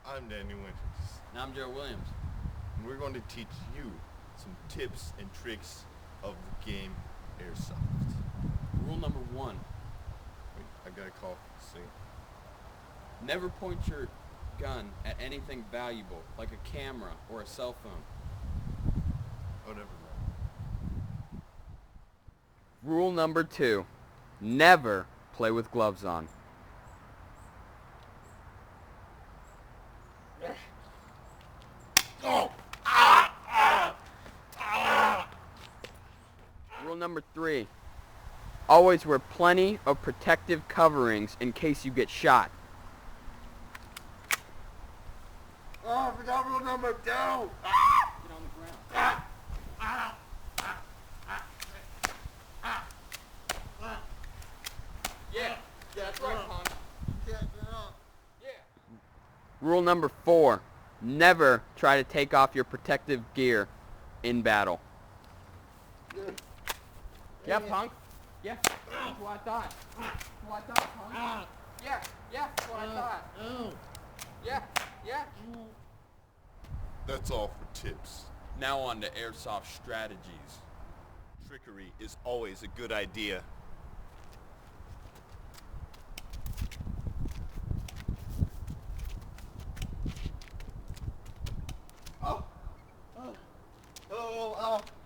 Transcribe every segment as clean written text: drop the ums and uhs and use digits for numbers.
I'm Daniel Winters. And I'm Joe Williams. And we're going to teach you some tips and tricks of the game Airsoft. Rule number 1. Wait, I gotta call. See. Never point your gun at anything valuable, like a camera or a cell phone. Oh, never mind. Rule number 2. Never play with gloves on. Rule number 3. Always wear plenty of protective coverings in case you get shot. Oh, I forgot rule number 2. Get on the ground. Yeah, that's right, punk. Get up. Yeah. Rule number 4. Never try to take off your protective gear in battle. Yeah, punk. Yeah, that's what I thought. That's what I thought, punk. Yeah, that's what I thought. Yeah. That's all for tips. Now on to airsoft strategies. Trickery is always a good idea.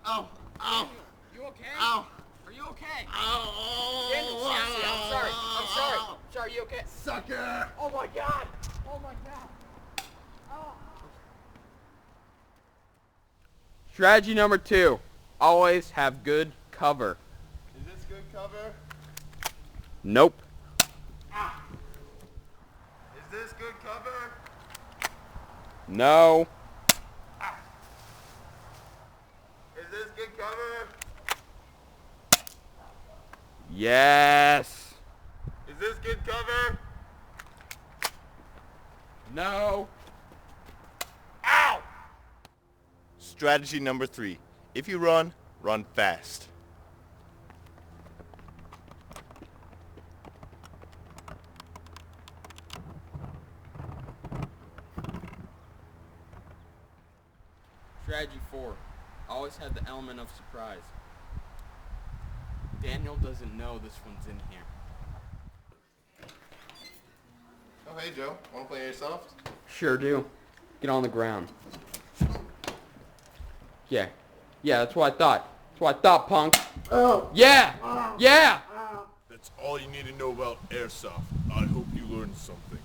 Ow. You okay? Ow. Are you okay? Ow. Daniel, seriously, I'm sorry. I'm sorry, you okay? Sucker. Oh my god! Oh. Strategy number 2. Always have good cover. Is this good cover? Nope. Is this good cover? No. Is this good cover? Yes. Is this good cover? No. Ow! Strategy number 3. If you run, run fast. Strategy 4. Always have the element of surprise. Daniel doesn't know this one's in here. Oh, hey Joe. Wanna play Airsoft? Sure do. Get on the ground. Yeah, that's what I thought. Punk. Oh. Yeah! That's all you need to know about Airsoft. I hope you learned something.